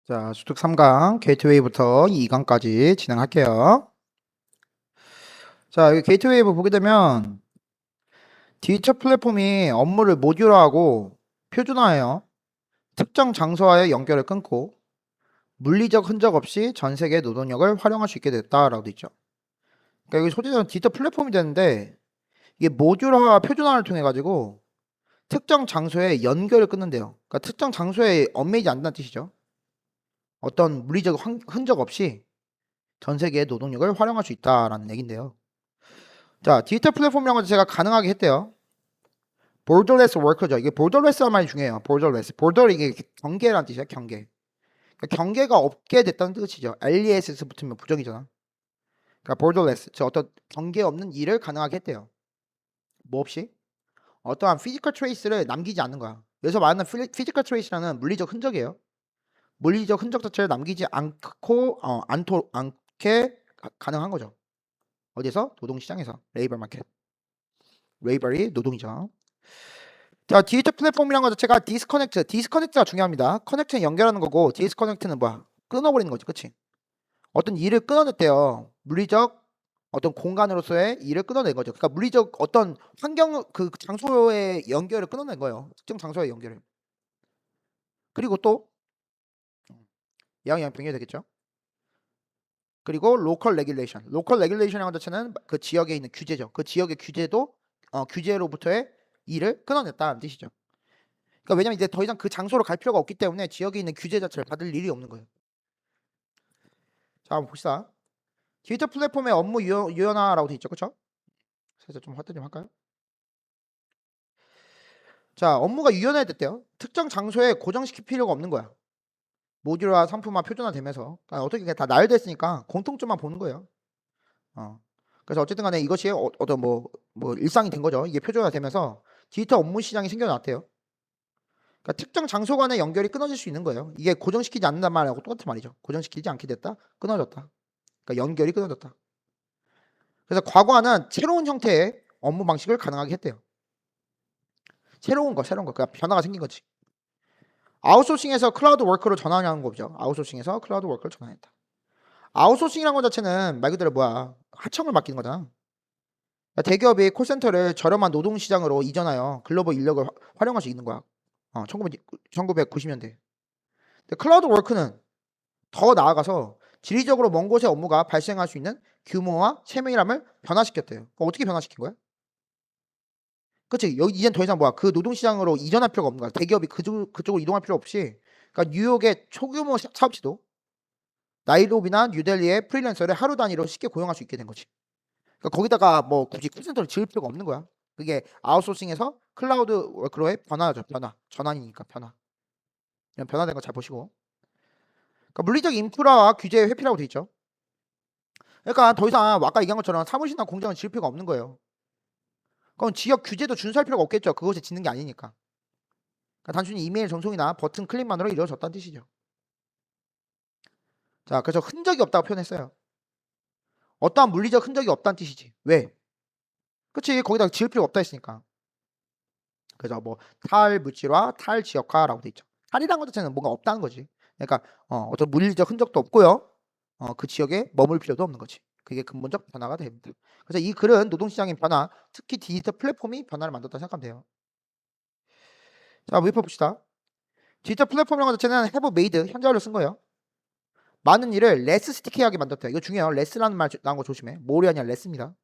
자, 수특 3강 게이트웨이부터 2강까지 진행할게요. 자, 여기 게이트웨이브 보게 되면 디지털 플랫폼이 업무를 모듈화하고 표준화해요. 특정 장소와의 연결을 끊고 물리적 흔적 없이 전 세계 노동력을 활용할 수 있게 됐다라고 돼 있죠. 그러니까 여기 소재는 디지털 플랫폼이 되는데 이게 모듈화와 표준화를 통해 가지고 특정 장소에 연결을 끊는데요. 그러니까 특정 장소에 얽매이지 않는다는 뜻이죠. 어떤 물리적 흔적 없이 전 세계의 노동력을 활용할 수 있다라는 얘긴데요. 자, 디지털 플랫폼이라는 걸 제가 가능하게 했대요. borderless worker죠. 이게 borderless란 말이 중요해요. borderless. border 이게 경계라는 뜻이에요. 경계. 그러니까 경계가 없게 됐다는 뜻이죠. LESS 붙으면 부정이잖아. 그러니까 borderless. 저 어떤 경계 없는 일을 가능하게 했대요. 뭐 없이? 어떠한 physical trace를 남기지 않는 거야. 여기서 말하는 physical trace라는 물리적 흔적이에요. 물리적 흔적 자체를 남기지 않고 않게 가능한 거죠. 어디서? 노동시장에서. 레이버 마켓. 레이버이 노동이죠. 자, 디지털 플랫폼이란 것 자체가 디스커넥트가 중요합니다. 커넥트는 연결하는 거고 디스커넥트는 뭐야? 끊어버리는 거지, 그치? 어떤 일을 끊어냈대요. 물리적 어떤 공간으로서의 일을 끊어낸 거죠. 그러니까 물리적 어떤 환경 그 장소의 연결을 끊어낸 거예요. 특정 장소의 연결을. 그리고 또 양이 되겠죠. 그리고 로컬 레귤레이션이라는 것 자체는 그 지역에 있는 규제죠. 그 지역의 규제도 규제로부터의 일을 끊어냈다는 뜻이죠. 그러니까 왜냐면 이제 더 이상 그 장소로 갈 필요가 없기 때문에 지역에 있는 규제 자체를 받을 일이 없는 거예요. 자, 한번 봅시다. 디지털 플랫폼의 업무 유연화라고 돼 있죠, 그렇죠? 살짝 좀 확대 좀 할까요? 자, 업무가 유연화됐대요. 특정 장소에 고정시킬 필요가 없는 거야. 모듈화, 상품화, 표준화되면서 그러니까 어떻게 다 나열됐으니까 공통점만 보는 거예요. 그래서 어쨌든 간에 이것이 어떤 뭐 일상이 된 거죠. 이게 표준화되면서 디지털 업무 시장이 생겨났대요. 그러니까 특정 장소 간의 연결이 끊어질 수 있는 거예요. 이게 고정시키지 않는단 말하고 똑같은 말이죠. 고정시키지 않게 됐다, 끊어졌다. 그러니까 연결이 끊어졌다. 그래서 과거와는 새로운 형태의 업무 방식을 가능하게 했대요. 새로운 거. 그러니까 변화가 생긴 거지. 아웃소싱에서 클라우드 워크로 전환하는 거죠. 아웃소싱에서 클라우드 워크를 전환했다. 아웃소싱이라는 것 자체는 말 그대로 뭐야? 하청을 맡기는 거잖아. 그러니까 대기업이 콜센터를 저렴한 노동시장으로 이전하여 글로벌 인력을 활용할 수 있는 거야. 1990년대. 근데 클라우드 워크는 더 나아가서 지리적으로 먼 곳의 업무가 발생할 수 있는 규모와 세밀함을 변화시켰대요. 어떻게 변화시킨 거야? 그치? 여기 이젠 더 이상 뭐야? 그 노동시장으로 이전할 필요가 없는 거야. 대기업이 그쪽으로 이동할 필요 없이. 그러니까 뉴욕의 초규모 사업체도 나이로비나 뉴델리의 프리랜서를 하루 단위로 쉽게 고용할 수 있게 된 거지. 그러니까 거기다가 뭐 굳이 콜센터를 지을 필요가 없는 거야. 그게 아웃소싱에서 클라우드 워크로의 변화죠. 전환이니까 변화. 이런 변화된 거 잘 보시고. 그러니까 물리적 인프라와 규제의 회피라고 돼 있죠. 그러니까 더 이상 아까 얘기한 것처럼 사무실이나 공장을 지을 필요가 없는 거예요. 그럼 지역 규제도 준수할 필요가 없겠죠. 그곳에 짓는 게 아니니까. 그러니까 단순히 이메일 전송이나 버튼 클릭만으로 이루어졌다는 뜻이죠. 자, 그래서 흔적이 없다고 표현했어요. 어떠한 물리적 흔적이 없다는 뜻이지. 왜? 그치, 거기다 지을 필요가 없다 했으니까. 그래서 뭐 탈물질화, 탈지역화라고 돼 있죠. 탈이라는 것 자체는 뭔가 없다는 거지. 그러니까 어떤 물리적 흔적도 없고요. 그 지역에 머물 필요도 없는 거지. 그게 근본적 변화가 됩니다. 그래서 이 글은 노동시장의 변화, 특히 디지털 플랫폼이 변화를 만들었다고 생각하면 돼요. 자, 위에 봅시다. 디지털 플랫폼이라는 것 자체는 have made 현재완료 쓴 거예요. 많은 일을 less sticky하게 만들었다. 이거 중요해요. less라는 말 나온 거 조심해. more이 아니라 less입니다.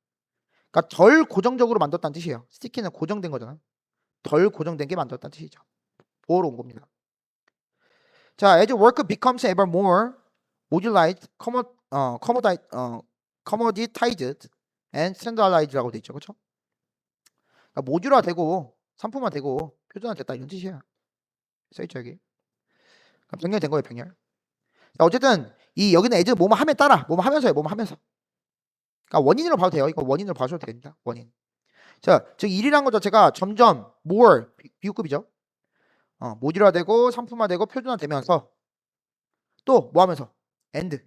그러니까 덜 고정적으로 만들었다는 뜻이에요. sticky는 고정된 거잖아. 덜 고정된 게 만들었다는 뜻이죠. 보호로 온 겁니다. 자, as work becomes ever more modularized, commoditized and standardized라고 돼 있죠. 그렇죠? 그러니까 모듈화되고 상품화되고 표준화됐다 이런 뜻이야. 써 있죠, 여기. 그러니까 병렬된 거예요, 병렬. 자, 어쨌든 이 여기는 as 뭐뭐 함에 따라 뭐뭐 하면서요. 뭐뭐 하면서. 그러니까 원인으로 봐도 돼요. 이거 원인으로 봐셔도 됩니다. 원인. 자, 즉 일이란 것 자체가 점점 more 비유급이죠. 모듈화되고 상품화되고 표준화되면서 또 뭐 하면서 and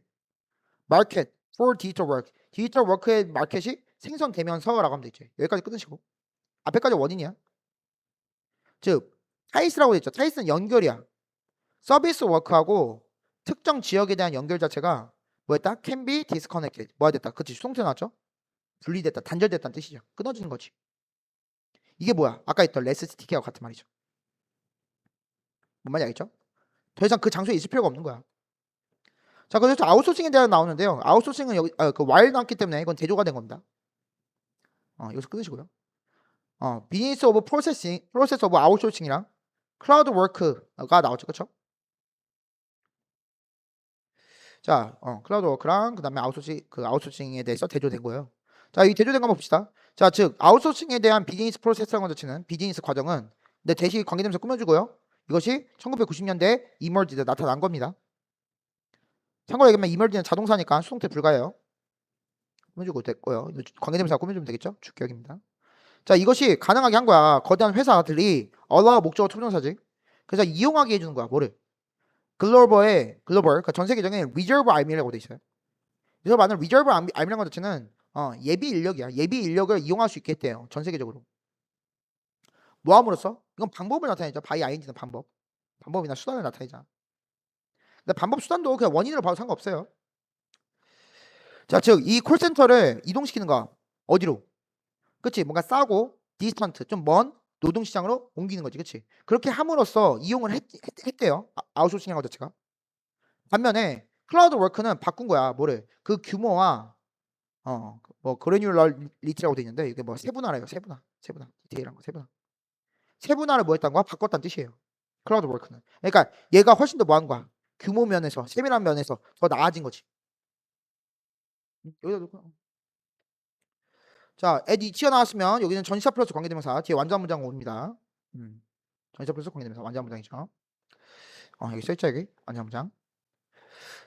market for digital work. 디지털 워크의 마켓이 생성되면서라고 하면 되죠. 여기까지 끊으시고 앞에까지 원인이야. 즉 타이스라고 했죠. 타이스는 연결이야. 서비스 워크하고 특정 지역에 대한 연결 자체가 뭐였다? can be disconnected. 뭐가 됐다? 그치, 수동태 나왔죠? 분리됐다, 단절됐다는 뜻이죠. 끊어지는 거지. 이게 뭐야? 아까 했던 less sticky하고 같은 말이죠. 뭔 말인지 알겠죠? 더 이상 그 장소에 있을 필요가 없는 거야. 자, 그래서 아웃소싱에 대한 나오는데요. 아웃소싱은 여기 그 while 나왔기 때문에 이건 대조가 된 겁니다. 여기서 끊으시고요. business of processing, process of outsourcing이랑 cloud work가 나왔죠, 그렇죠? 자, 클라우드 워크랑 그다음에 아웃소싱에 대해서 대조된 거예요. 자, 이 대조된 거 한번 봅시다. 자, 즉 아웃소싱에 대한 비즈니스 프로세스라고 치는 비즈니스 과정은 내 대시 관계대명사 꾸며주고요. 이것이 1990년대에 이멀지드 나타난 겁니다. 참고로 얘기하면 이멀지는 자동사니까 수동태 불가해요. 꾸며주고 됐고요. 관계대명사 꾸며주면 되겠죠? 주격입니다. 자, 이것이 가능하게 한 거야. 거대한 회사들이 allow 목적어 투정사지. 그래서 이용하게 해주는 거야. 뭐를? 글로벌, 그러니까 전 세계적인 리저브 알미라고 돼 있어요. 그래서 말하는 리저브 알미라는 것 자체는 예비 인력이야. 예비 인력을 이용할 수 있게 했대요. 전 세계적으로. 뭐함으로써? 이건 방법을 나타내죠. by ing는 방법. 방법이나 수단을 나타내자. 근데 방법 수단도 그냥 원인으로 봐도 상관없어요. 자, 즉 이 콜센터를 이동시키는 거 어디로? 그치? 뭔가 싸고 디스턴트 좀 먼 노동시장으로 옮기는 거지. 그치? 그렇게 함으로써 이용을 했대요. 아웃소싱이라는 것 자체가. 반면에 클라우드 워크는 바꾼 거야. 뭐를? 그 규모와 뭐 그래뉴럴리티라고 돼 있는데 이게 뭐 세분화래요. 세분화. 디테일한 거 세분화. 세분화를 뭐 했다는 거야? 바꿨다는 뜻이에요. 클라우드 워크는. 그러니까 얘가 훨씬 더 뭐 한 거야? 규모 면에서, 세밀한 면에서 더 나아진 거지. 여기다 놓고. 자, at 이치가 나왔으면 여기는 전치사 플러스 관계대명사 뒤에 완전 문장 옵니다. 전치사 플러스 관계대명사 완전 문장이죠. 여기 써있죠, 여기 완전 문장.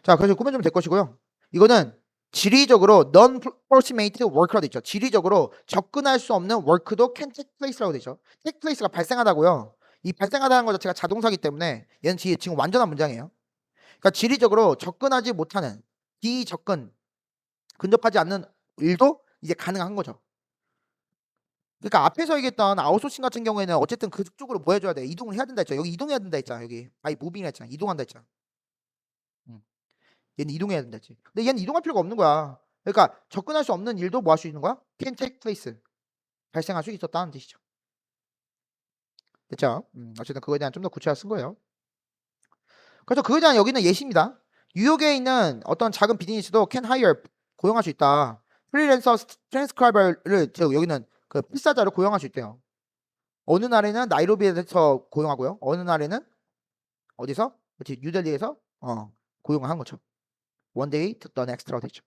자, 그래서 꾸며주면 될 것이고요. 이거는 지리적으로 non-proximate work라고 돼 있죠. 지리적으로 접근할 수 없는 work도 can take place라고 돼 있죠. take place가 발생하다고요. 이 발생하다는 것 자체가 자동사기 때문에 얘는 지금 완전한 문장이에요. 그러니까 지리적으로 접근하지 못하는 비접근, 근접하지 않는 일도 이제 가능한 거죠. 그러니까 앞에서 얘기했던 아웃소싱 같은 경우에는 어쨌든 그쪽으로 뭐 해줘야 돼? 이동을 해야 된다 했죠. 여기 이동해야 된다 했잖아. 여기 아이 무빙 했잖아. 이동한다 했잖아. 얘는 이동해야 된다 했지. 근데 얘는 이동할 필요가 없는 거야. 그러니까 접근할 수 없는 일도 뭐 할 수 있는 거야? Can take place. 발생할 수 있었다는 뜻이죠. 됐죠? 어쨌든 그거에 대한 좀 더 구체화 쓴 거예요. 그래서 그거에 대한 여기는 예시입니다. 뉴욕에 있는 어떤 작은 비즈니스도 can hire 고용할 수 있다. 프리랜서 트랜스크라이버를 여기는 그 필사자를 고용할 수 있대요. 어느 날에는 나이로비에서 고용하고요. 어느 날에는 어디서? 그렇지, 뉴델리에서 고용을 한 거죠. One day to the next라고 되죠.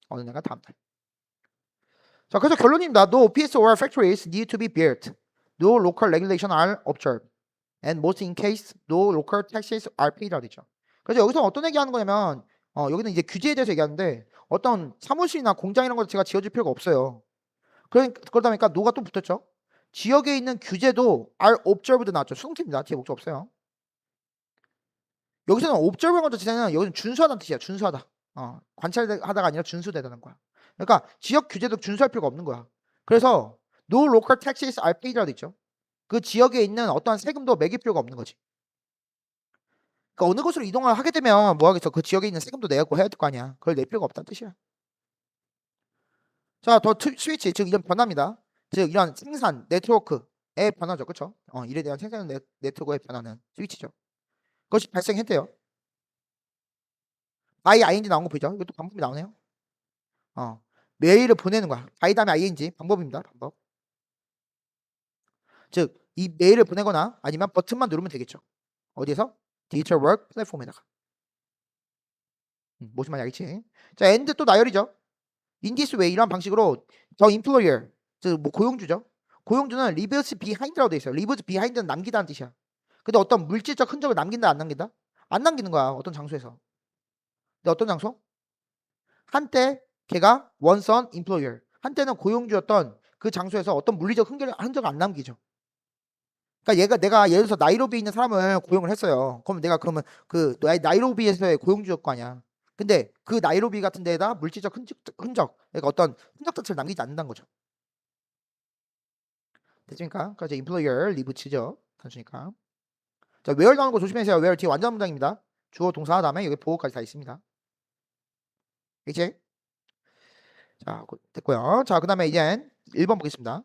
어느 날과 다음 날. 자, 그래서 결론입니다. No office or factories need to be built. No local regulation are observed. And most in case, no local taxes are paid라고 되죠. 그래서 여기서 어떤 얘기하는 거냐면 여기는 이제 규제에 대해서 얘기하는데 어떤 사무실이나 공장 이런 것 제가 지어줄 필요가 없어요. 그러다 보니까 no가 또 붙었죠. 지역에 있는 규제도 are observed 나왔죠. 수동태입니다. 뒤에 목적 없어요. 여기서는 observe한 것 자체는 여기는 준수하다는 뜻이야. 준수하다. 관찰하다가 아니라 준수되다는 거야. 그러니까 지역 규제도 준수할 필요가 없는 거야. 그래서 no local taxes are paid라고 있죠. 그 지역에 있는 어떠한 세금도 매길 필요가 없는 거지. 그러니까 어느 곳으로 이동을 하게 되면 뭐 하겠어? 그 지역에 있는 세금도 내고 해야 될 거 아니야. 그걸 낼 필요가 없다는 뜻이야. 자, 더 스위치, 즉 이런 변화입니다. 즉 이런 생산 네트워크의 변화죠, 그렇죠? 일에 대한 생산 네트워크의 변화는 스위치죠. 그것이 발생했대요. by ing 나온 거 보이죠? 이것도 방법이 나오네요. 메일을 보내는 거야. by 다음에 ing 방법입니다. 방법. 즉 이 메일을 보내거나 아니면 버튼만 누르면 되겠죠. 어디에서? 디지털 워크 플랫폼에다가. 무슨 말인지 알겠지? 자, and 또 나열이죠. In this way 이런 방식으로 the employer, 즉 뭐 고용주죠. 고용주는 leaves behind라고 돼 있어요. leaves behind는 남기다는 뜻이야. 근데 어떤 물질적 흔적을 남긴다 안 남긴다? 안 남기는 거야. 어떤 장소에서. 근데 어떤 장소? 한때 걔가 once an employer, 한때는 고용주였던 그 장소에서 어떤 물리적 흔적을 안 남기죠. 그러니까 내가 예를 들어서 나이로비에 있는 사람을 고용을 했어요. 그러면 내가 그러면 그 나이로비에서의 고용주였을 거 아니야. 근데 그 나이로비 같은 데에다 물질적 흔적, 그러니까 어떤 흔적 자체를 남기지 않는다는 거죠. 됐습니까? 그래서 employer 리브치죠. 단수니까. 자, where 나오는 거 조심하세요. where 뒤에 완전 문장입니다. 주어 동사 다음에 여기 보호까지 다 있습니다. 이제 자 됐고요. 자 그다음에 이제 1번 보겠습니다.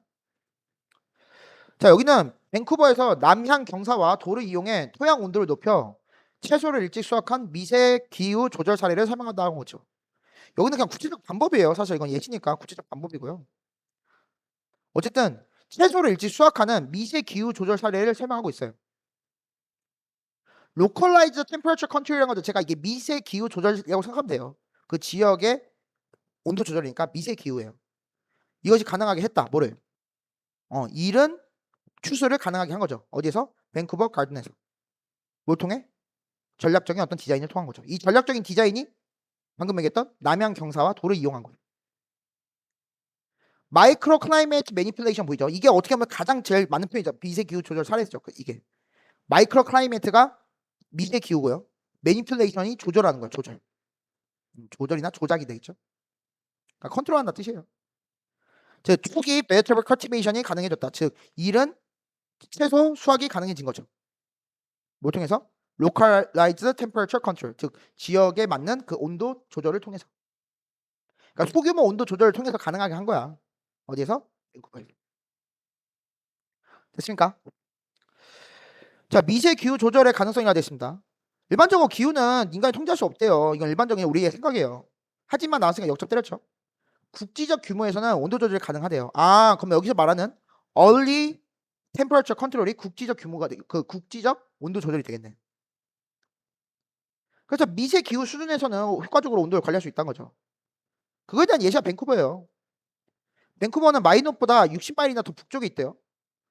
자 여기는 밴쿠버에서 남향 경사와 도를 이용해 토양 온도를 높여 채소를 일찍 수확한 미세 기후 조절 사례를 설명한다는 거죠. 여기는 그냥 구체적 방법이에요. 사실 이건 예시니까 구체적 방법이고요. 어쨌든 채소를 일찍 수확하는 미세 기후 조절 사례를 설명하고 있어요. 로컬라이즈 템퍼러처 컨트롤이라는 거죠. 제가 이게 미세 기후 조절이라고 생각하면 돼요. 그 지역의 온도 조절이니까 미세 기후예요. 이것이 가능하게 했다. 뭐를? 이른 추수를 가능하게 한 거죠. 어디에서? 밴쿠버 가든에서. 뭘 통해? 전략적인 어떤 디자인을 통한 거죠. 이 전략적인 디자인이 방금 얘기했던 남양 경사와 도를 이용한 거예요. 마이크로 클라이메이트 매니플레이션 보이죠? 이게 어떻게 보면 가장 제일 많은 표현이죠. 미세 기후 조절 사례죠. 이게 마이크로 클라이메이트가 미세 기후고요. 매니플레이션이 조절하는 거예요. 조절. 조절이나 조작이 되겠죠. 그러니까 컨트롤한다 뜻이에요. 즉 초기 베지터블 커티베이션이 가능해졌다. 즉 이른 채소 수확이 가능해진 거죠. 뭘 통해서? localized temperature control, 즉 지역에 맞는 그 온도 조절을 통해서. 그러니까 소규모 온도 조절을 통해서 가능하게 한 거야. 어디에서? 됐습니까? 자, 미세 기후 조절의 가능성이 됐습니다. 일반적으로 기후는 인간이 통제할 수 없대요. 이건 일반적인 우리의 생각이에요. 하지만 나왔으니까 역접 때렸죠. 국지적 규모에서는 온도 조절이 가능하대요. 아, 그럼 여기서 말하는 early temperature control이 국지적 규모가 그 국지적 온도 조절이 되겠네. 그래서 미세 기후 수준에서는 효과적으로 온도를 관리할 수 있다는 거죠. 그거에 대한 예시가 밴쿠버예요. 밴쿠버는 마이노트보다 60마일이나 더 북쪽에 있대요.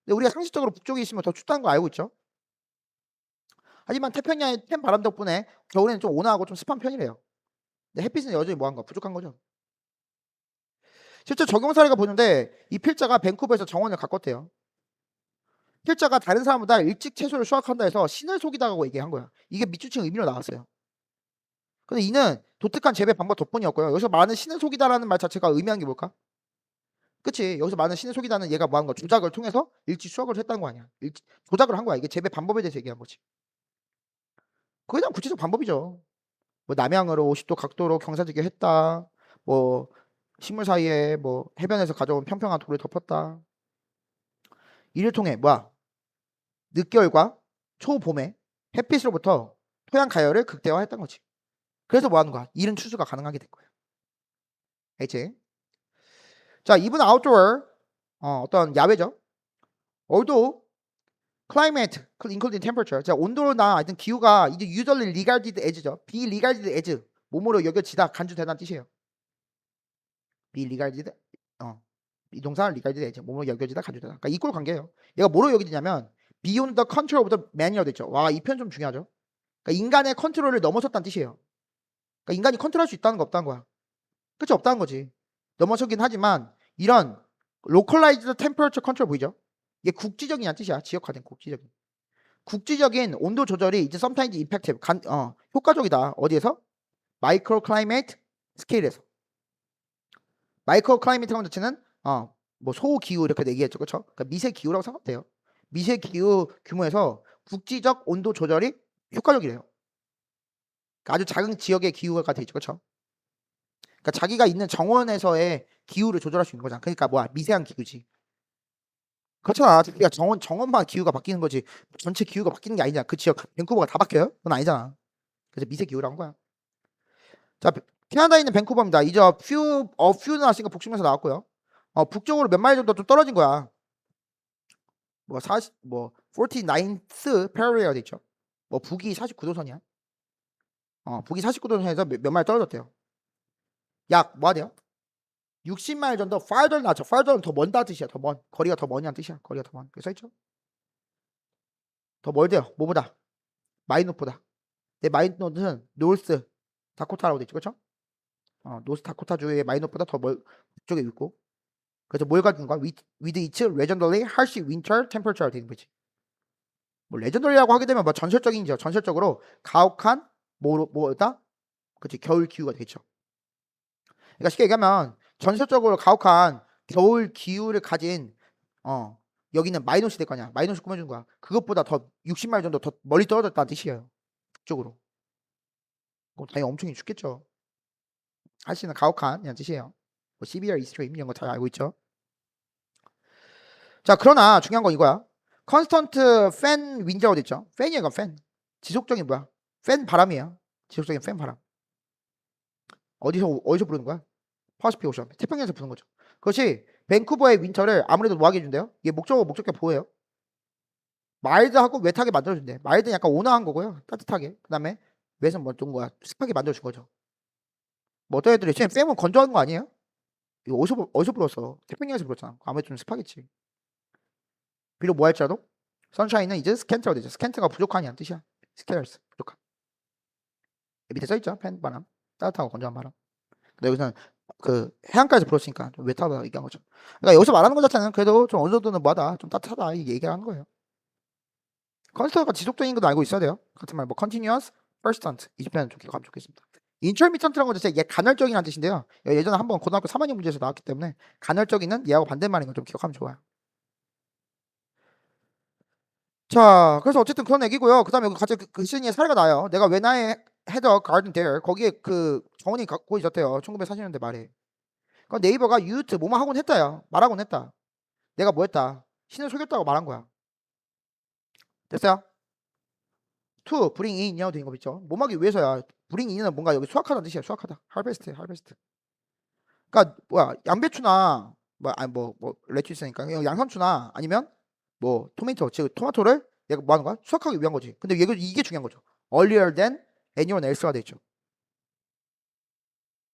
근데 우리가 상식적으로 북쪽에 있으면 더 춥다는 거 알고 있죠. 하지만 태평양의 텐 바람 덕분에 겨울에는 좀 온화하고 좀 습한 편이래요. 근데 햇빛은 여전히 뭐한 거? 부족한 거죠. 실제 적용 사례가 보는데 이 필자가 밴쿠버에서 정원을 가꿨대요. 필자가 다른 사람보다 일찍 채소를 수확한다 해서 신을 속이다고 얘기한 거야. 이게 밑줄친 의미로 나왔어요. 근데 이는 독특한 재배 방법 덕분이었고요. 여기서 말하는 신을 속이다라는 말 자체가 의미하는 게 뭘까? 그치? 여기서 말하는 신을 속이다는 얘가 뭐한 거야? 조작을 통해서 일찍 수확을 했다는 거 아니야? 조작을 한 거야. 이게 재배 방법에 대해서 얘기한 거지. 그게 다 구체적 방법이죠. 뭐 남향으로 50도 각도로 경사지게 했다. 뭐 식물 사이에 뭐 해변에서 가져온 평평한 돌을 덮었다. 이를 통해 뭐야? 늦겨울과 초봄에 햇빛으로부터 토양 가열을 극대화했던 거지. 그래서 뭐 하는 거야? 이른 추수가 가능하게 된 거야. 알지? 자, 이분 아웃도어 어떤 야외죠. Although climate, including temperature. 자, 온도나 하여튼 기후가 이제 usually regarded as죠. be regarded as 몸으로 여겨지다, 간주되다는 뜻이에요. be regarded 이 동사 regarded as 몸으로 여겨지다, 간주되다. 그러니까 이꼴 관계예요. 얘가 뭐로 여겨지냐면 beyond the control of the man이라고 되죠. 와, 이 표현 좀 중요하죠. 그러니까 인간의 컨트롤을 넘어섰다는 뜻이에요. 그러니까 인간이 컨트롤할 수 있다는 거 없다는 거야. 그치? 없다는 거지. 넘어서긴 하지만 이런 localized temperature control 보이죠? 이게 국지적이란 뜻이야. 지역화된 국지적인. 국지적인 온도 조절이 이제 sometimes effective, 효과적이다. 어디에서? 마이크로 클라이메이트 스케일에서. 마이크로 클라이메이트라는 자체는 뭐 소기후 이렇게 얘기했죠. 그렇죠? 그러니까 미세 기후라고 생각돼요. 미세 기후 규모에서 국지적 온도 조절이 효과적이래요. 그러니까 아주 작은 지역의 기후가 돼 있죠. 그렇죠? 그러니까 자기가 있는 정원에서의 기후를 조절할 수 있는 거잖아. 그러니까 뭐야? 미세한 기후지. 그렇잖아. 우리가 정원만 기후가 바뀌는 거지. 전체 기후가 바뀌는 게 아니잖아. 그 지역 밴쿠버가 다 바뀌어요? 그건 아니잖아. 그래서 미세 기후라는 거야. 자, 캐나다에 있는 밴쿠버입니다. 이제 few 나왔으니까 복심에서 나왔고요. 북쪽으로 몇 마일 정도 좀 떨어진 거야. 뭐 49th parallel가 있죠. 뭐 북이 49도선이야. 북이 49도선에서 몇 마일 떨어졌대요. 약 뭐 하대요? 60마일 정도 farther 나죠. farther는 더 먼다 뜻이야. 더 먼. 거리가 더 머냐는 뜻이야. 거리가 더 먼. 그래서 있죠. 더 멀대요. 뭐보다? 마이노트보다. 내 마이노트는 노스 다코타라고 돼 있죠. 그렇죠? 노스 다코타 주의 마이노트보다 더 북쪽에 있고. 그래서 뭘 가진 거야? with its legendary harsh winter temperature가 되는 거지. 뭐 레전더리라고 하게 되면 뭐 전설적인죠. 전설적으로 가혹한 뭐다? 그치, 겨울 기후가 되겠죠. 그러니까 쉽게 얘기하면 전설적으로 가혹한 겨울 기후를 가진 여기는 마이너스 될 거냐? 마이너스 꾸며준 거야. 그것보다 더 60마일 정도 더 멀리 떨어졌다는 뜻이에요. 북쪽으로. 그럼 당연히 엄청 죽겠죠. 할 수 있는 가혹한 이런 뜻이에요. 뭐 severe, extreme 이런 거 잘 알고 있죠. 자, 그러나 중요한 건 이거야. constant fan wind라고 돼 있죠. 팬이야, 이건 팬. 지속적인 뭐야? 팬 바람이야. 지속적인 팬 바람. 어디서 부르는 거야? 파시픽 오션. 태평양에서 부는 거죠. 그것이 밴쿠버의 윈터를 아무래도 뭐하게 해준대요? 이게 목적이 뭐예요? 마일드하고 웨트하게 만들어준대. 마일드는 약간 온화한 거고요. 따뜻하게. 그 다음에 웨트는 뭐 좀 거야? 습하게 만들어준 거죠. 뭐 어떤 애들이 지금 팬은 건조하는 거 아니에요? 이거 어디서 불었어? 태평양에서 불었잖아. 아무래도 좀 습하겠지. 비록 뭐 할지라도 선샤인은 이제 스캔트가 되죠. 스캔트가 부족하냐는 뜻이야. 스케어스 부족한. 밑에 써있죠. 팬 바람. 따뜻하고 건조한 바람. 근데 여기서는 그 해안가에서 불었으니까 좀 웨트하다 얘기한 거죠. 그러니까 여기서 말하는 것 자체는 그래도 좀 어느 정도는 뭐하다, 좀 따뜻하다 이 얘기를 하는 거예요. 컨스턴트가 지속적인 것도 알고 있어야 돼요. 같은 말 뭐 continuous, persistent 이 표현 좀 기억하면 좋겠습니다. intermittent라는 것 자체가 얘 간헐적이라는 뜻인데요. 예전에 한번 고등학교 3학년 문제에서 나왔기 때문에 간헐적이는 얘하고 반대말인 걸 좀 기억하면 좋아요. 자, 그래서 어쨌든 그런 얘기고요. 그 다음에 같이 그 시즌의 사례가 나요. 내가 When I had a garden there 거기에 그 정원이 갖고 있었대요. 1940년대 말에. 그 네이버가 used 뭐뭐 하곤 했다요. 말하곤 했다. 내가 뭐 했다. 신을 속였다고 말한 거야. 됐어요? to bring in이라고 된 거 있죠. 뭐하기 위해서야. bring in은 뭔가 여기 수확하다는 뜻이야. 수확하다. harvest. 그러니까 뭐야 양배추나 뭐 레티스니까 양상추나 아니면 뭐 토마토 즉 토마토를 얘가 뭐 하는 거야? 수확하기 위한 거지. 근데 이게 중요한 거죠. earlier than anyone else가 돼 있죠.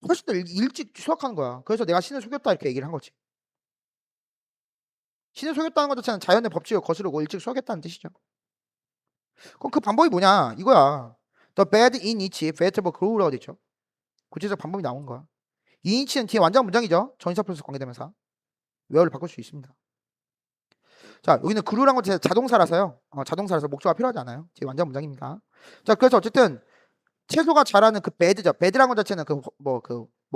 훨씬 더 일찍 수확하는 거야. 그래서 내가 신을 속였다 이렇게 얘기를 한 거지. 신을 속였다는 것 자체는 자연의 법칙을 거스르고 일찍 수확했다는 뜻이죠. 그럼 그 방법이 뭐냐? 이거야. The bed in each vegetable grow라고 돼 있죠. 구체적 방법이 나온 거야. in each는 뒤에 완전 문장이죠. 전치사 플러스 관계대명사. 웨어를 바꿀 수 있습니다. 자, 여기는 그루란 건 자동사라서요. 자동사라서 목적어가 필요하지 않아요. 뒤에 완전 문장입니다. 자, 그래서 어쨌든 채소가 자라는 그 베드죠. 베드란 것 자체는 뭐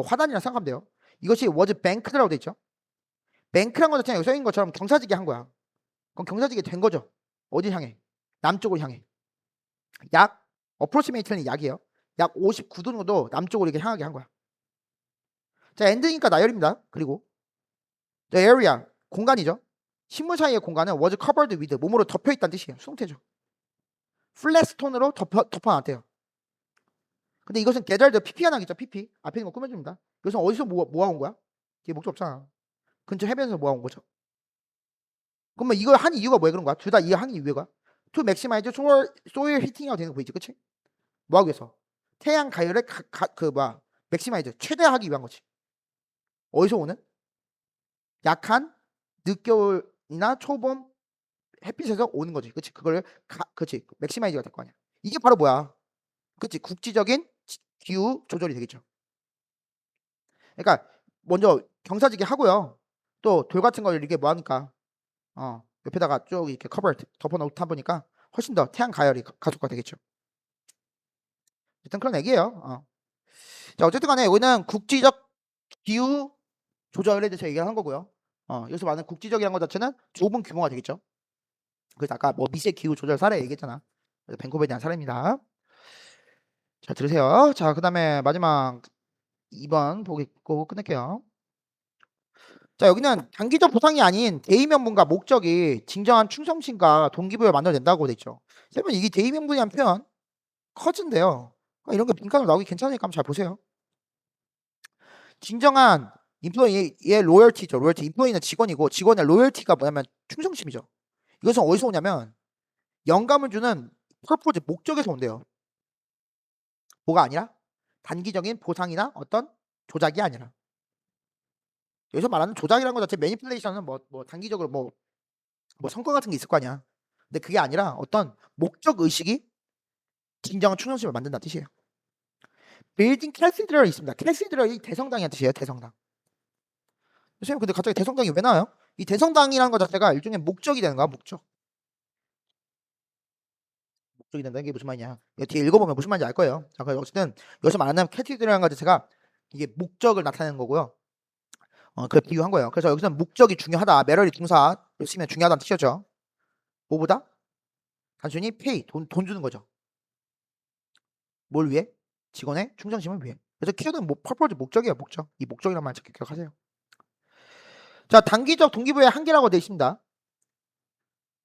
화단이라 생각하면 돼요. 이것이 was bank라고 돼 있죠. 뱅크란 것 자체는 여기 써있는 것처럼 경사지게 한 거야. 그럼 경사지게 된 거죠. 어디 향해? 남쪽으로 향해. 약 approximately는 약이에요. 약 59도 정도 남쪽으로 이렇게 향하게 한 거야. 자, end니까 나열입니다. 그리고 the area 공간이죠. 식물 사이의 공간은 was covered with 몸으로 덮여 있다는 뜻이에요. 수동태죠. 플랫스톤으로 덮어놨대요. 근데 이것은 게달드 PP가 나겠죠. PP 앞에 있는 거 꾸며줍니다. 이것은 어디서 모아온 거야? 뒤에 목적 없잖아. 근처 해변에서 모아온 거죠. 그러면 이걸 한 이유가 뭐야? 그런 거야? 둘 다 이거 한 이유가 to maximize soil heating이라고 되는 거 보이지, 그치? 뭐하기 위해서? 태양 가열을 maximize 최대화하기 위한 거지. 어디서 오는? 약한 늦겨울이나 초봄 햇빛에서 오는 거지, 그치? 그걸 그치? maximize가 될 거 아니야. 이게 바로 뭐야? 그치? 국지적인 기후 조절이 되겠죠. 그러니까 먼저 경사지게 하고요. 또 돌 같은 걸 이렇게 뭐하니까 옆에다가 쭉 이렇게 덮어놓다 보니까 훨씬 더 태양 가열이 가속화 되겠죠. 일단 그런 얘기예요. 자, 어쨌든 간에 여기는 국지적 기후 조절에 대해서 얘기를 한 거고요. 여기서 말하는 국지적이라는 것 자체는 좁은 규모가 되겠죠. 그래서 아까 뭐 미세 기후 조절 사례 얘기했잖아. 그래서 밴쿠버에 대한 사례입니다. 자, 들으세요. 자, 그 다음에 마지막 2번 보고 끝낼게요. 자, 여기는 단기적 보상이 아닌 대의명분과 목적이 진정한 충성심과 동기부여를 만들어낸다고 돼 있죠. 그러면 이게 대의명분이라는 표현 커진데요. 이런 게 빈칸으로 나오기 괜찮으니까 한번 잘 보세요. 진정한 인플로이의 로열티죠. 로열티. 인플로이는 직원이고 직원의 로열티가 뭐냐면 충성심이죠. 이것은 어디서 오냐면 영감을 주는 퍼포즈 목적에서 온대요. 뭐가 아니라 단기적인 보상이나 어떤 조작이 아니라. 여기서 말하는 조작이라는 것 자체 매니플레이션은 뭐 단기적으로 뭐 성과 같은 게 있을 거 아니야. 근데 그게 아니라 어떤 목적 의식이 진정한 충성심을 만든다는 뜻이에요. 빌딩 캐시드럴이 있습니다. 캐시드럴이 대성당이라는 뜻이에요. 대성당. 선생님 근데 갑자기 대성당이 왜 나와요? 이 대성당이라는 것 자체가 일종의 목적이 되는 거야. 목적이 된다는 게 무슨 말이냐. 이거 뒤에 읽어보면 무슨 말인지 알 거예요. 자, 그래서 어쨌든 여기서 말하는 캐시드럴이라는 것 자체가 이게 목적을 나타내는 거고요. 그걸 비유한 거예요. 그래서 여기서는 목적이 중요하다. 메러리 동사 쓰면 중요하다는 뜻이었죠. 뭐보다? 단순히 페이 돈 주는 거죠. 뭘 위해? 직원의 충성심을 위해. 그래서 키워드는 퍼포즈 목적이에요. 목적. 이 목적이란 말 잘 기억하세요. 자, 단기적 동기부여의 한계라고 되어 있습니다.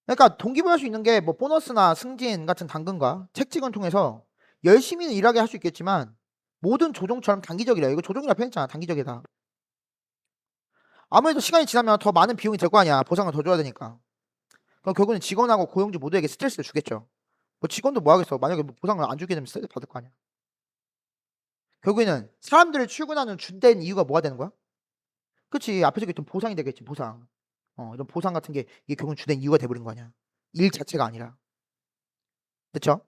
그러니까 동기부여할 수 있는 게 뭐 보너스나 승진 같은 당근과 책직을 통해서 열심히는 일하게 할 수 있겠지만 모든 조종처럼 단기적이라. 이거 조종이라 표현했잖아. 단기적이다. 아무래도 시간이 지나면 더 많은 비용이 들 거 아니야. 보상을 더 줘야 되니까. 그럼 결국은 직원하고 고용주 모두에게 스트레스를 주겠죠. 뭐 직원도 뭐 하겠어. 만약에 뭐 보상을 안 주게 되면 스트레스 받을 거 아니야. 결국에는 사람들을 출근하는 주된 이유가 뭐가 되는 거야? 그치. 앞에서 얘기했던 보상이 되겠지. 보상. 이런 보상 같은 게 이게 결국은 주된 이유가 돼버린 거 아니야. 일 자체가 아니라. 그쵸?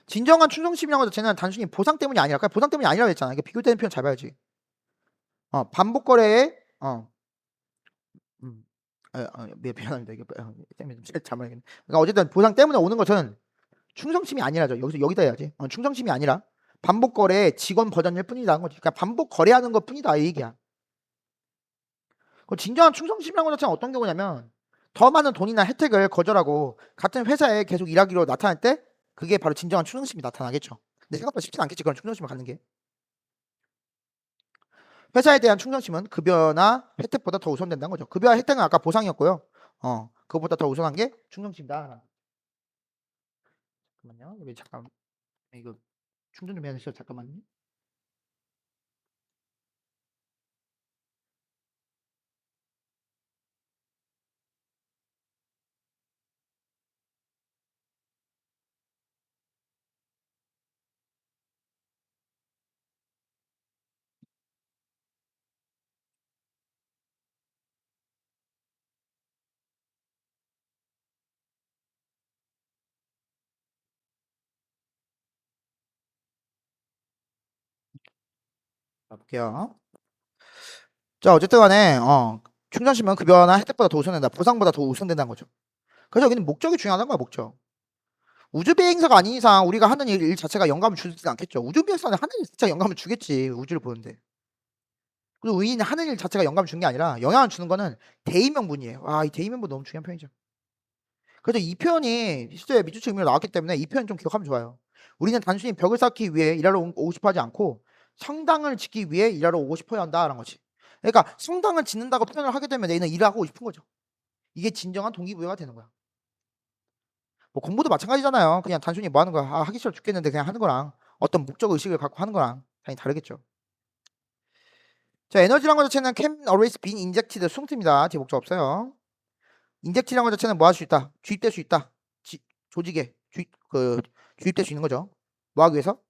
진정한 충성심이라는 것 자체는 단순히 보상 때문이 아니라, 그러니까 보상 때문이 아니라고 했잖아. 이게 비교되는 표현 잘 봐야지. 반복 거래에, 미안합니다. 이게 때문에 잘 모르겠네. 그러니까 어쨌든 보상 때문에 오는 것은 충성심이 아니라죠. 여기다 해야지. 충성심이 아니라 반복 거래의 직원 버전일 뿐이라는 거지. 그러니까 반복 거래하는 것 뿐이다 이 얘기야. 진정한 충성심이라는 것 자체는 어떤 경우냐면 더 많은 돈이나 혜택을 거절하고 같은 회사에 계속 일하기로 나타날 때 그게 바로 진정한 충성심이 나타나겠죠. 근데 생각보다 쉽진 않겠지. 그런 충성심을 갖는 게. 회사에 대한 충성심은 급여나 혜택보다 더 우선된다는 거죠. 급여와 혜택은 아까 보상이었고요. 그것보다 더 우선한 게 충성심이다. 잠깐만요. 여기 잠깐 이거 충전 좀 해야 되죠. 잠깐만요. 볼게요. 자, 어쨌든 간에 충전심은 급여나 혜택보다 더 우선된다. 보상보다 더 우선된다는 거죠. 그래서 여기는 목적이 중요하다는 거야. 목적. 우주비행사가 아닌 이상 우리가 하는 일 자체가 영감을 주지 않겠죠. 우주비행사는 하는 일 자체가 영감을 주겠지. 우주를 보는데. 그리고 우리는 하는 일 자체가 영감을 주는 게 아니라 영향을 주는 거는 대의명분이에요. 이 대의명분 너무 중요한 표현이죠. 그래서 이 표현이 실제 미주치 의미로 나왔기 때문에 이 표현 좀 기억하면 좋아요. 우리는 단순히 벽을 쌓기 위해 일하러 오고 싶어 하지 않고 성당을 짓기 위해 일하러 오고 싶어야 한다라는 거지. 그러니까 성당을 짓는다고 표현을 하게 되면 내는 일하고 싶은 거죠. 이게 진정한 동기부여가 되는 거야. 뭐 공부도 마찬가지잖아요. 그냥 단순히 뭐 하는 거야. 하기 싫어 죽겠는데 그냥 하는 거랑 어떤 목적 의식을 갖고 하는 거랑 당연히 다르겠죠. 자, 에너지란 것 자체는 can always be injected 수동태입니다. 뒤에 목적 없어요. 인젝트란 것 자체는 뭐 할 수 있다. 주입될 수 있다. 조직에 주입될 수 있는 거죠. 뭐 하기 위해서?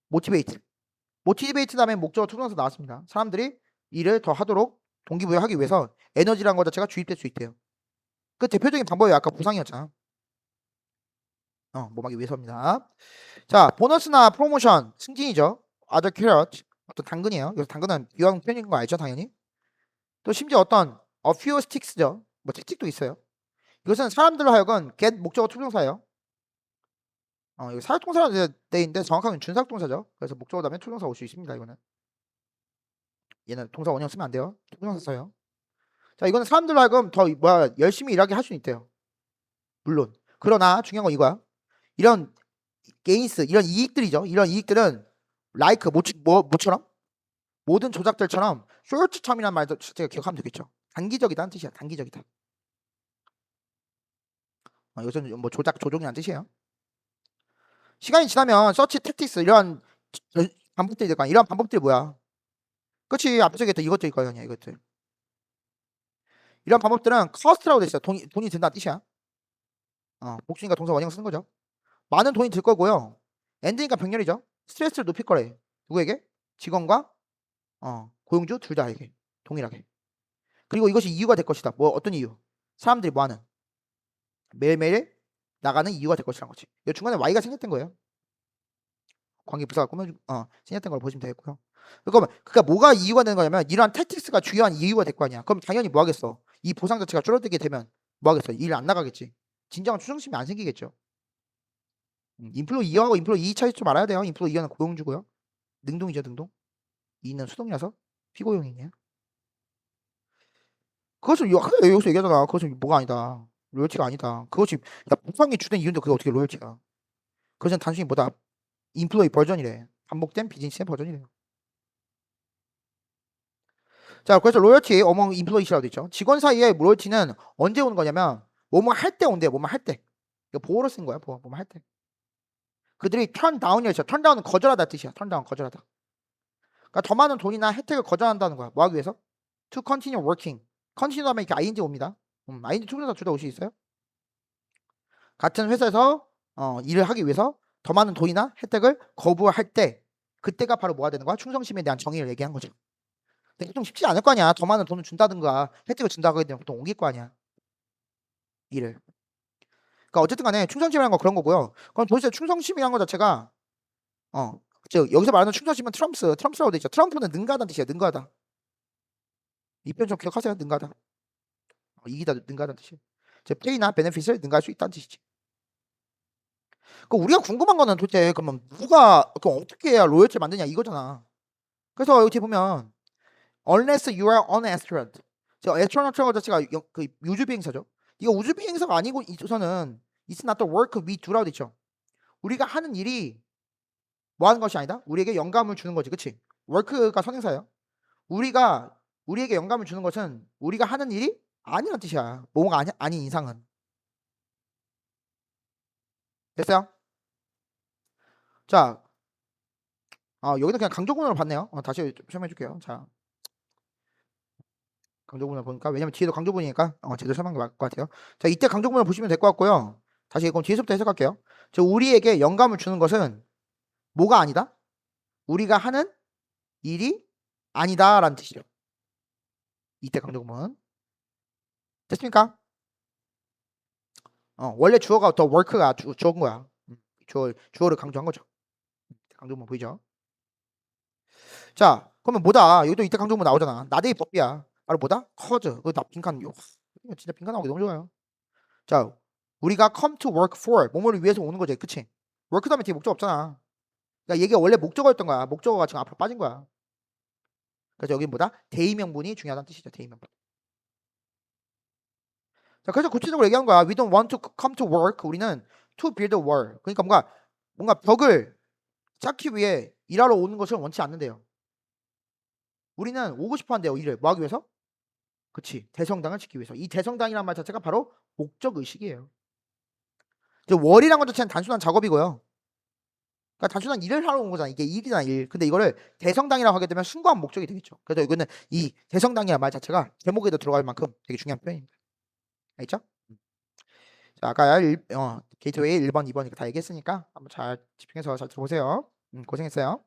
모티베이트. 모티베이트 다음에 목적어 투동사 나왔습니다. 사람들이 일을 더 하도록 동기부여하기 위해서 에너지란 것 자체가 주입될 수 있대요. 그 대표적인 방법이 아까 보상이었잖아. 뭐 하기 위해서입니다. 자, 보너스나 프로모션, 승진이죠. other carrot, 어떤 당근이에요. 여기서 당근은 비유형 표현인 거 알죠, 당연히. 또 심지어 어떤 a few sticks죠. 뭐 채찍도 있어요. 이것은 사람들로 하여금 get 목적어 투동사예요. 이거 사역동사로 돼 있는데 정확하게는 준사역동사죠. 그래서 목적어 다음에 투동사 올 수 있습니다. 이거는 얘는 동사 원형 쓰면 안 돼요. 투동사 써요. 자, 이거는 사람들로 하여금 더 열심히 일하게 할 수 있대요. 물론. 그러나 중요한 건 이거야. 이런 게인스, 이런 이익들이죠. 이런 이익들은 like 뭐처럼 모든 조작들처럼 short term이라는 말도 제가 기억하면 되겠죠. 단기적이다는 뜻이야. 단기적이다. 이것은 뭐 조종이라는 뜻이에요. 시간이 지나면 서치 택틱스 이런 반복들이 될 거야. 이런 반복들이 뭐야? 그치. 앞에서 얘기했던 이것들일 거 아니야. 이것들. 이런 방법들은 cost라고 돼 있어. 돈이 든다는 뜻이야. 복수니까 동사 원형 쓰는 거죠. 많은 돈이 들 거고요. 엔드니까 병렬이죠. 스트레스를 높일 거래. 누구에게? 직원과 고용주 둘 다에게 동일하게. 그리고 이것이 이유가 될 것이다. 뭐 어떤 이유? 사람들이 뭐 하는? 매일매일 나가는 이유가 될 것이라는 거지. 이 중간에 Y가 생겼던 거예요. 관계 부사가 생겼던 걸 보시면 되겠고요. 그러니까 뭐가 이유가 되는 거냐면 이러한 택틱스가 주요한 이유가 될 거 아니야. 그럼 당연히 뭐 하겠어? 이 보상 자체가 줄어들게 되면 뭐 하겠어? 일 안 나가겠지. 진정한 추정심이 안 생기겠죠. 인플로 이어하고 인플로 이 차이 좀 알아야 돼요. 인플로 이어는 고용주고요. 능동이죠, 능동. 이는 수동이라서 피고용이네요. 그것은 여기서 얘기하잖아. 그것은 뭐가 아니다. 로열티가 아니다. 그것이 보상이 주된 이유인데 그게 어떻게 로열티야? 그것은 단순히 뭐다? 인플로이 버전이래. 반복된 비즈니스의 버전이래요. 자, 그래서 로열티 어몽 임플로이시라고 돼 있죠. 직원 사이에 로열티는 언제 오는 거냐면 뭐뭐 할 때 온대요. 뭐뭐 할 때. 이거 보호로 쓴 거야. 보호. 뭐뭐 할 때. 그들이 턴다운이라 했어. 턴다운은 거절하다 뜻이야. 턴다운 거절하다. 그러니까 더 많은 돈이나 혜택을 거절한다는 거야. 뭐 하기 위해서? To continue working. continue 하면 이렇게 ing 옵니다. ing 투부정사 둘 다 올 수 있어요. 같은 회사에서 일을 하기 위해서 더 많은 돈이나 혜택을 거부할 때 그때가 바로 뭐가 되는 거야? 충성심에 대한 정의를 얘기한 거죠. 근데 보통 쉽지 않을 거 아니야. 더 많은 돈을 준다든가 혜택을 준다고 되면 보통 옮길 거 아니야. 일을. 그러니까 어쨌든 간에 충성심이라는 건 그런 거고요. 그럼 도대체 충성심이라는 거 자체가 즉 여기서 말하는 충성심은 트럼프라고 돼 있죠. 트럼프는 능가하다는 뜻이야. 능가하다. 이 표현 좀 기억하세요. 능가하다. 이기다 능가하다는 뜻이에요. 즉 페이나 베네핏을 능가할 수 있다는 뜻이지. 그 우리가 궁금한 거는 도대체 그러면 누가 그럼 어떻게 해야 로열티를 만드냐 이거잖아. 그래서 여기 보면 unless you are an astronaut. 저 astronaut라는 것 자체가 그 우주 비행사죠. 이거 우주 비행사가 아니고 우선은 it's not the work we do라고 돼 있죠. 우리가 하는 일이 뭐 하는 것이 아니다. 우리에게 영감을 주는 거지, 그렇지? work가 선행사예요. 우리에게 영감을 주는 것은 우리가 하는 일이 아니란 뜻이야. 뭐가 아닌 이상은. 됐어요? 자, 여기는 그냥 강조문으로 봤네요. 다시 설명해 줄게요. 자, 강조문을 보니까 왜냐면 뒤에도 강조문이니까 제대로 설명한 게 맞을 것 같아요. 자, 이때 강조문을 보시면 될 것 같고요. 다시 이건 뒤에서부터 해석할게요. 저 우리에게 영감을 주는 것은 뭐가 아니다? 우리가 하는 일이 아니다라는 뜻이죠. 이때 강조문 됐습니까? 원래 주어가 더 work가 주어인 거야. 주어를 강조한 거죠. 강조문 보이죠? 자, 그러면 뭐다? 여기도 이때 강조문 나오잖아. 나대의 법비야. 바로 뭐다? cause. 나 빈칸. 진짜 빈칸 나오기 너무 좋아요. 자, 우리가 come to work for 뭐뭐를 위해서 오는 거지, 그치? work 다음에 뒤에 목적 없잖아. 그러니까 얘가 원래 목적어였던 거야. 목적어가 지금 앞으로 빠진 거야. 그래서 여기 뭐다? 대의명분이 중요하다는 뜻이죠. 대의명분. 자, 그래서 구체적으로 얘기한 거야. We don't want to come to work. 우리는 to build a wall. 그러니까 뭔가 벽을 쌓기 위해 일하러 오는 것을 원치 않는데요. 우리는 오고 싶어 한대요. 일을 뭐 하기 위해서? 그치, 대성당을 지키기 위해서. 이 대성당이란 말 자체가 바로 목적 의식이에요. 월이란 것 자체는 단순한 작업이고요. 그러니까 단순한 일을 하러 온 거잖아. 이게 일이나 일. 근데 이거를 대성당이라고 하게 되면 숭고한 목적이 되겠죠. 그래서 이거는 이 대성당이라는 말 자체가 제목에도 들어갈 만큼 되게 중요한 표현입니다. 알겠죠? 자, 아까 게이트웨이 1번, 2번 다 얘기했으니까 한번 잘 집중해서 잘 들어보세요. 고생했어요.